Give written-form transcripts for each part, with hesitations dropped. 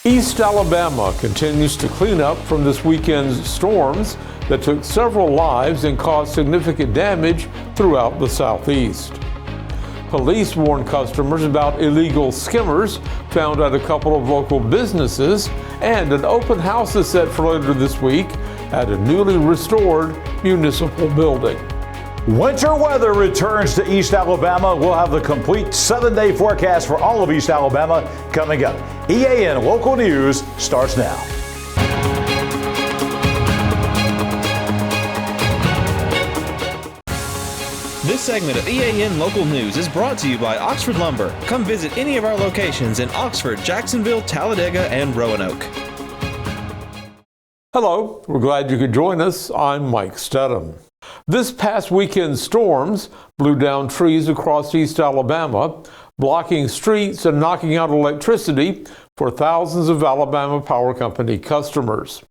East Alabama continues to clean up from this weekend's storms that took several lives and caused significant damage throughout the southeast. Police warn customers about illegal skimmers found at a couple of local businesses, and an open house is set for later this week at a newly restored municipal building. Winter weather returns to East Alabama. We'll have the complete 7-day forecast for all of East Alabama coming up. EAN Local News starts now. This segment of EAN Local News is brought to you by Oxford Lumber. Come visit any of our locations in Oxford, Jacksonville, Talladega, and Roanoke. Hello, we're glad you could join us. I'm Mike Stedham. This past weekend's storms blew down trees across East Alabama, blocking streets and knocking out electricity for thousands of Alabama Power Company customers.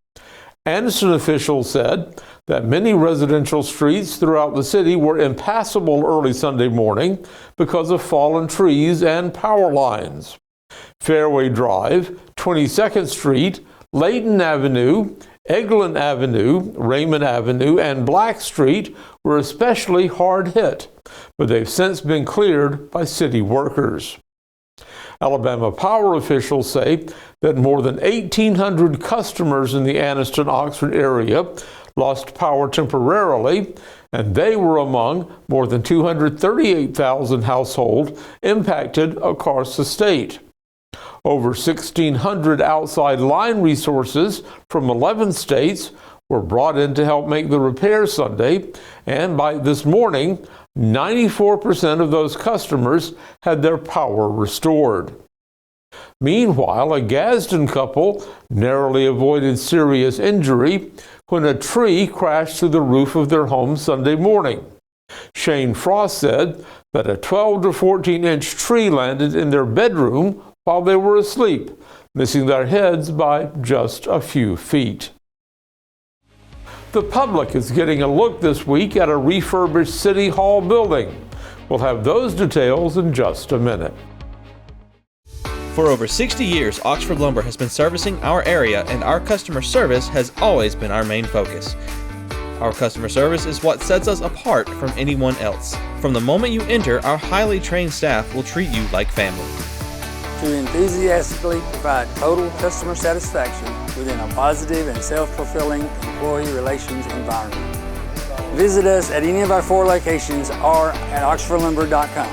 Anniston officials said that many residential streets throughout the city were impassable early Sunday morning because of fallen trees and power lines. Fairway Drive, 22nd Street, Layton Avenue, Eglin Avenue, Raymond Avenue, and Black Street were especially hard hit, but they've since been cleared by city workers. Alabama Power officials say that more than 1,800 customers in the Anniston-Oxford area lost power temporarily, and they were among more than 238,000 households impacted across the state. Over 1,600 outside line resources from 11 states were brought in to help make the repair Sunday, and by this morning, 94% of those customers had their power restored. Meanwhile, a Gadsden couple narrowly avoided serious injury when a tree crashed through the roof of their home Sunday morning. Shane Frost said that a 12 to 14-inch tree landed in their bedroom while they were asleep, missing their heads by just a few feet. The public is getting a look this week at a refurbished City Hall building. We'll have those details in just a minute. For over 60 years, Oxford Lumber has been servicing our area, and our customer service has always been our main focus. Our customer service is what sets us apart from anyone else. From the moment you enter, our highly trained staff will treat you like family. To enthusiastically provide total customer satisfaction within a positive and self-fulfilling employee relations environment. Visit us at any of our 4 locations or at oxfordlumber.com.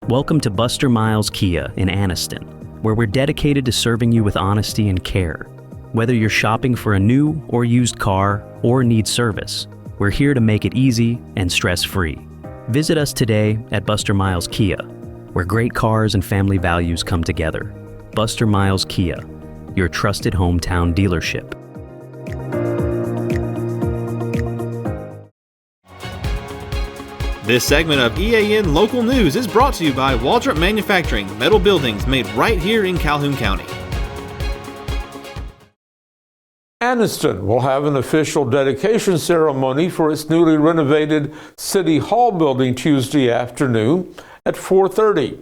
Welcome to Buster Miles Kia in Anniston, where we're dedicated to serving you with honesty and care. Whether you're shopping for a new or used car or need service, we're here to make it easy and stress-free. Visit us today at Buster Miles Kia, where great cars and family values come together. Buster Miles Kia, your trusted hometown dealership. This segment of EAN Local News is brought to you by Waldrop Manufacturing, metal buildings made right here in Calhoun County. Anniston will have an official dedication ceremony for its newly renovated City Hall building Tuesday afternoon at 4:30.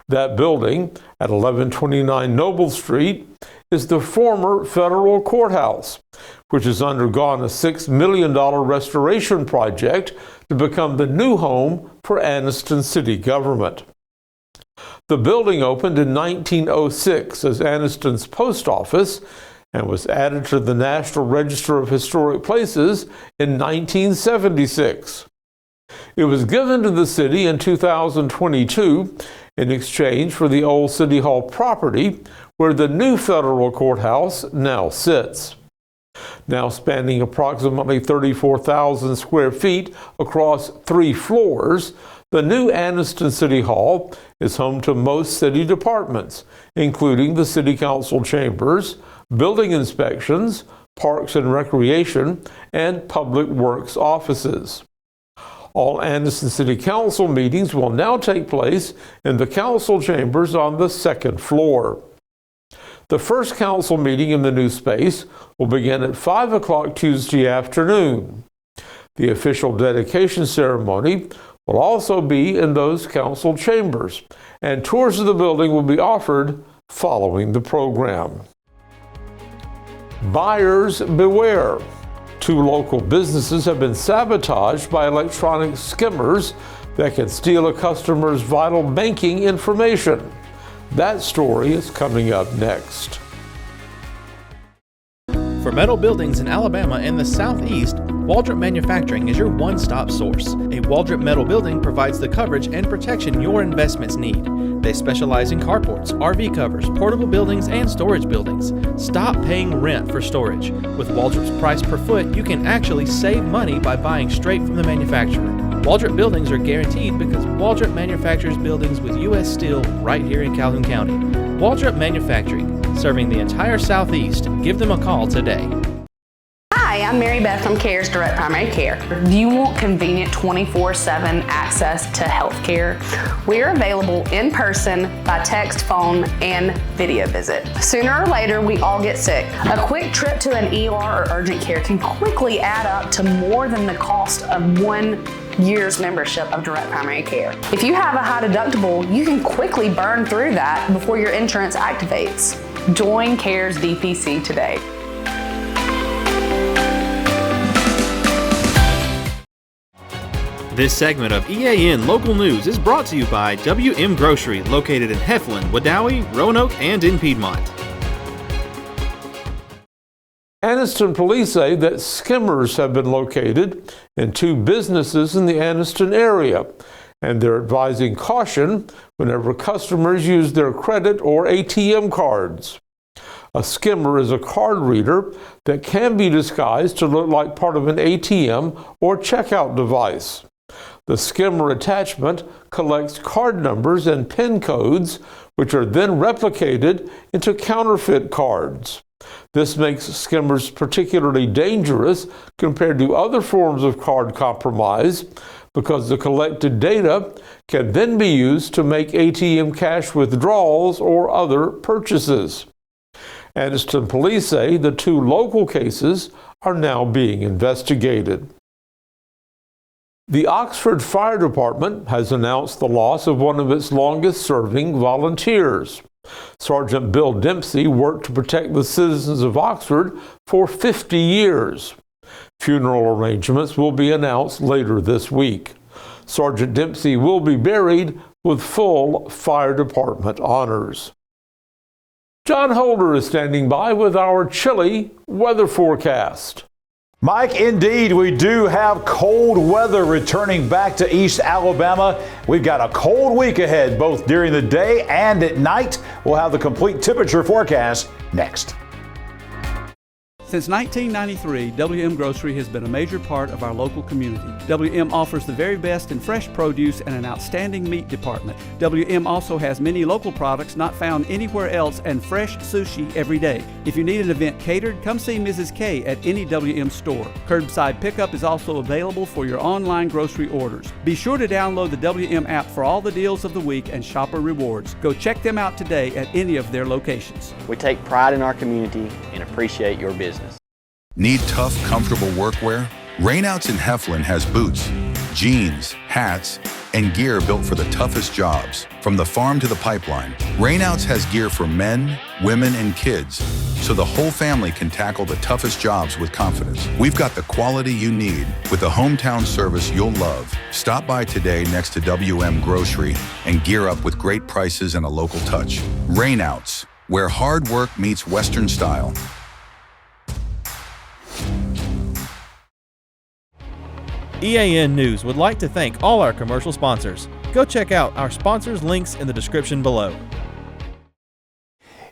That building at 1129 Noble Street is the former federal courthouse, which has undergone a $6 million restoration project to become the new home for Anniston city government. The building opened in 1906 as Anniston's post office and was added to the National Register of Historic Places in 1976. It was given to the city in 2022 in exchange for the old City Hall property where the new federal courthouse now sits. Now spanning approximately 34,000 square feet across 3 floors, the new Anniston City Hall is home to most city departments, including the City Council chambers, building inspections, parks and recreation, and public works offices. All Anniston City Council meetings will now take place in the council chambers on the 2nd floor. The first council meeting in the new space will begin at 5 o'clock Tuesday afternoon. The official dedication ceremony will also be in those council chambers, and tours of the building will be offered following the program. Buyers beware. 2 local businesses have been sabotaged by electronic skimmers that can steal a customer's vital banking information. That story is coming up next. For metal buildings in Alabama and the Southeast, Waldrop Manufacturing is your one-stop source. A Waldrop metal building provides the coverage and protection your investments need. They specialize in carports, RV covers, portable buildings, and storage buildings. Stop paying rent for storage. With Waldrop's price per foot, you can actually save money by buying straight from the manufacturer. Waldrop buildings are guaranteed because Waldrop manufactures buildings with U.S. steel right here in Calhoun County. Waldrop Manufacturing, serving the entire Southeast. Give them a call today. Hi, I'm Mary Beth from CARES Direct Primary Care. Do you want convenient 24/7 access to health care? We're available in person, by text, phone, and video visit. Sooner or later, we all get sick. A quick trip to an ER or urgent care can quickly add up to more than the cost of 1 year's membership of Direct Primary Care. If you have a high deductible, you can quickly burn through that before your insurance activates. Join CARES DPC today. This segment of EAN Local News is brought to you by WM Grocery, located in Heflin, Wadowee, Roanoke, and in Piedmont. Anniston police say that skimmers have been located in 2 businesses in the Anniston area, and they're advising caution whenever customers use their credit or ATM cards. A skimmer is a card reader that can be disguised to look like part of an ATM or checkout device. The skimmer attachment collects card numbers and PIN codes, which are then replicated into counterfeit cards. This makes skimmers particularly dangerous compared to other forms of card compromise because the collected data can then be used to make ATM cash withdrawals or other purchases. Anniston police say the 2 local cases are now being investigated. The Oxford Fire Department has announced the loss of one of its longest-serving volunteers. Sergeant Bill Dempsey worked to protect the citizens of Oxford for 50 years. Funeral arrangements will be announced later this week. Sergeant Dempsey will be buried with full fire department honors. John Holder is standing by with our chilly weather forecast. Mike, indeed, we do have cold weather returning back to East Alabama. We've got a cold week ahead, both during the day and at night. We'll have the complete temperature forecast next. Since 1993, WM Grocery has been a major part of our local community. WM offers the very best in fresh produce and an outstanding meat department. WM also has many local products not found anywhere else and fresh sushi every day. If you need an event catered, come see Mrs. K at any WM store. Curbside pickup is also available for your online grocery orders. Be sure to download the WM app for all the deals of the week and shopper rewards. Go check them out today at any of their locations. We take pride in our community and appreciate your business. Need tough, comfortable workwear? Rainouts in Heflin has boots, jeans, hats, and gear built for the toughest jobs. From the farm to the pipeline, Rainouts has gear for men, women, and kids, so the whole family can tackle the toughest jobs with confidence. We've got the quality you need with the hometown service you'll love. Stop by today next to WM Grocery and gear up with great prices and a local touch. Rainouts, where hard work meets Western style. EAN News would like to thank all our commercial sponsors. Go check out our sponsors' links in the description below.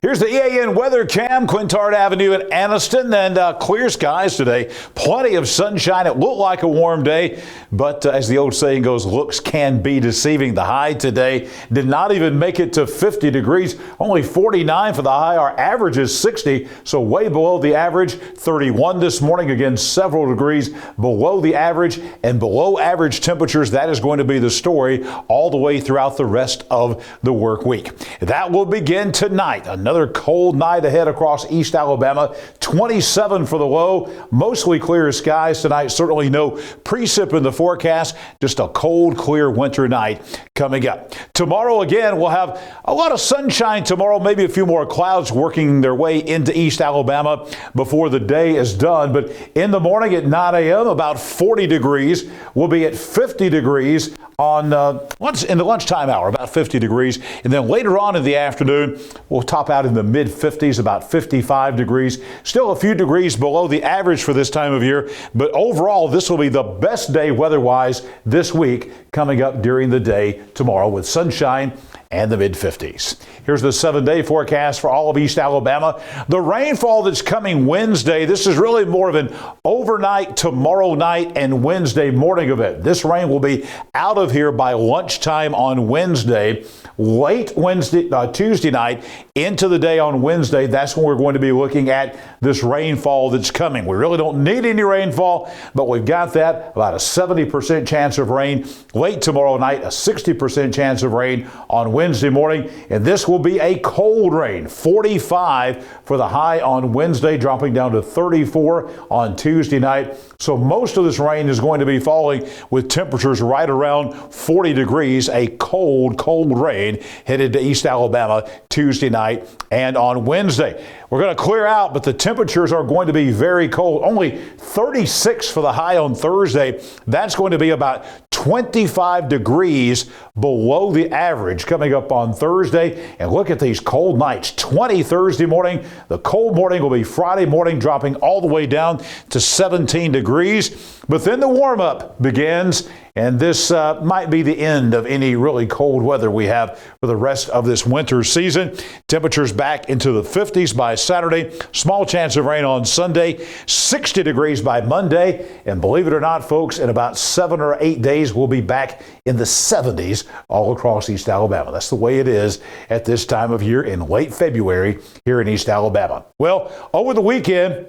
Here's the EAN weather cam, Quintard Avenue in Anniston, and clear skies today. Plenty of sunshine. It looked like a warm day, but as the old saying goes, looks can be deceiving. The high today did not even make it to 50 degrees, only 49 for the high. Our average is 60, so way below the average. 31 this morning, again, several degrees below the average, and below average temperatures. That is going to be the story all the way throughout the rest of the work week. That will begin tonight. Another Another cold night ahead across East Alabama. 27 for the low. Mostly clear skies tonight. Certainly no precip in the forecast. Just a cold, clear winter night coming up. Tomorrow again, we'll have a lot of sunshine tomorrow. Maybe a few more clouds working their way into East Alabama before the day is done. But in the morning at 9 a.m., about 40 degrees. We'll be at 50 degrees on in the lunchtime hour, about 50 degrees. And then later on in the afternoon, we'll top out in the mid-50s, about 55 degrees. Still a few degrees below the average for this time of year. But overall, this will be the best day weather-wise this week coming up during the day tomorrow with sunshine and the mid-50s. Here's the 7-day forecast for all of East Alabama. The rainfall that's coming Wednesday, this is really more of an overnight, tomorrow night, and Wednesday morning event. This rain will be out of here by lunchtime on Wednesday, late Tuesday night into the day on Wednesday. That's when we're going to be looking at this rainfall that's coming. We really don't need any rainfall, but we've got that, about a 70% chance of rain late tomorrow night, a 60% chance of rain on Wednesday morning, and this will be a cold rain. 45 for the high on Wednesday, dropping down to 34 on Tuesday night. So most of this rain is going to be falling with temperatures right around 40 degrees. A cold, cold rain headed to East Alabama Tuesday night and on Wednesday. We're going to clear out, but the temperatures are going to be very cold. Only 36 for the high on Thursday. That's going to be about 25 degrees below the average coming up on Thursday. And look at these cold nights. 20 Thursday morning. The cold morning will be Friday morning, dropping all the way down to 17 degrees. But then the warm-up begins, and this might be the end of any really cold weather we have for the rest of this winter season. Temperatures back into the 50s by Saturday. Small chance of rain on Sunday. 60 degrees by Monday. And believe it or not, folks, in about 7 or 8 days, we'll be back in the 70s all across East Alabama. That's the way it is at this time of year in late February here in East Alabama. Well, over the weekend,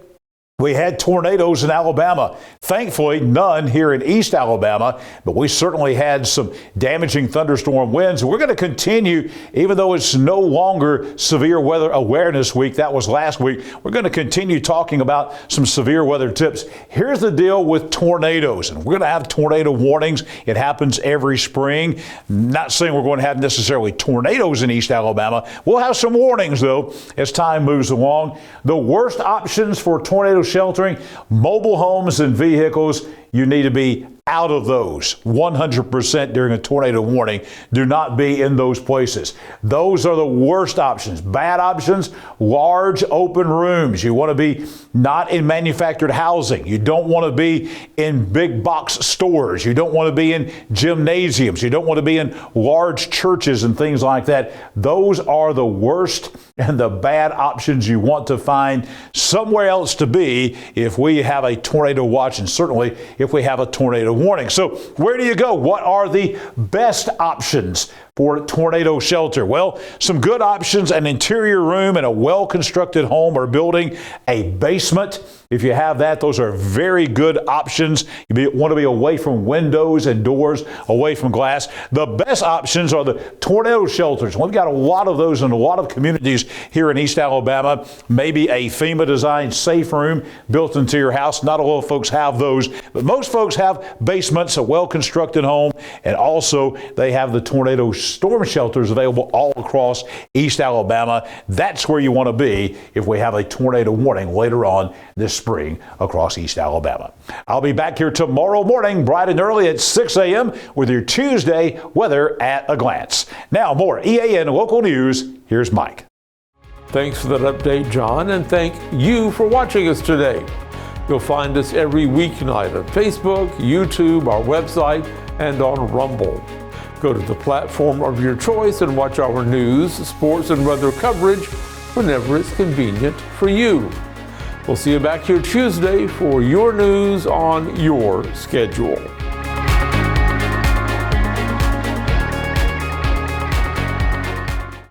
we had tornadoes in Alabama. Thankfully, none here in East Alabama, but we certainly had some damaging thunderstorm winds. We're going to continue, even though it's no longer Severe Weather Awareness Week. That was last week. We're going to continue talking about some severe weather tips. Here's the deal with tornadoes, and we're going to have tornado warnings. It happens every spring. Not saying we're going to have necessarily tornadoes in East Alabama. We'll have some warnings, though, as time moves along. The worst options for tornado sheltering, mobile homes and vehicles. You need to be out of those 100% during a tornado warning. Do not be in those places. Those are the worst options. Bad options, large open rooms. You want to be not in manufactured housing. You don't want to be in big box stores. You don't want to be in gymnasiums. You don't want to be in large churches and things like that. Those are the worst and the bad options you want to find somewhere else to be if we have a tornado watch, and certainly if we have a tornado warning. So where do you go? What are the best options for tornado shelter? Well, some good options: an interior room in a well-constructed home or building, a basement. If you have that, those are very good options. You want to be away from windows and doors, away from glass. The best options are the tornado shelters. We've got a lot of those in a lot of communities here in East Alabama. Maybe a FEMA-designed safe room built into your house. Not a lot of folks have those, but most folks have basements, a well-constructed home, and also they have the tornado storm shelters available all across East Alabama. That's where you want to be if we have a tornado warning later on this spring across East Alabama. I'll be back here tomorrow morning, bright and early at 6 a.m. with your Tuesday weather at a glance. Now, more EAN local news. Here's Mike. Thanks for that update, John, and thank you for watching us today. You'll find us every weeknight on Facebook, YouTube, our website, and on Rumble. Go to the platform of your choice and watch our news, sports, and weather coverage whenever it's convenient for you. We'll see you back here Tuesday for your news on your schedule.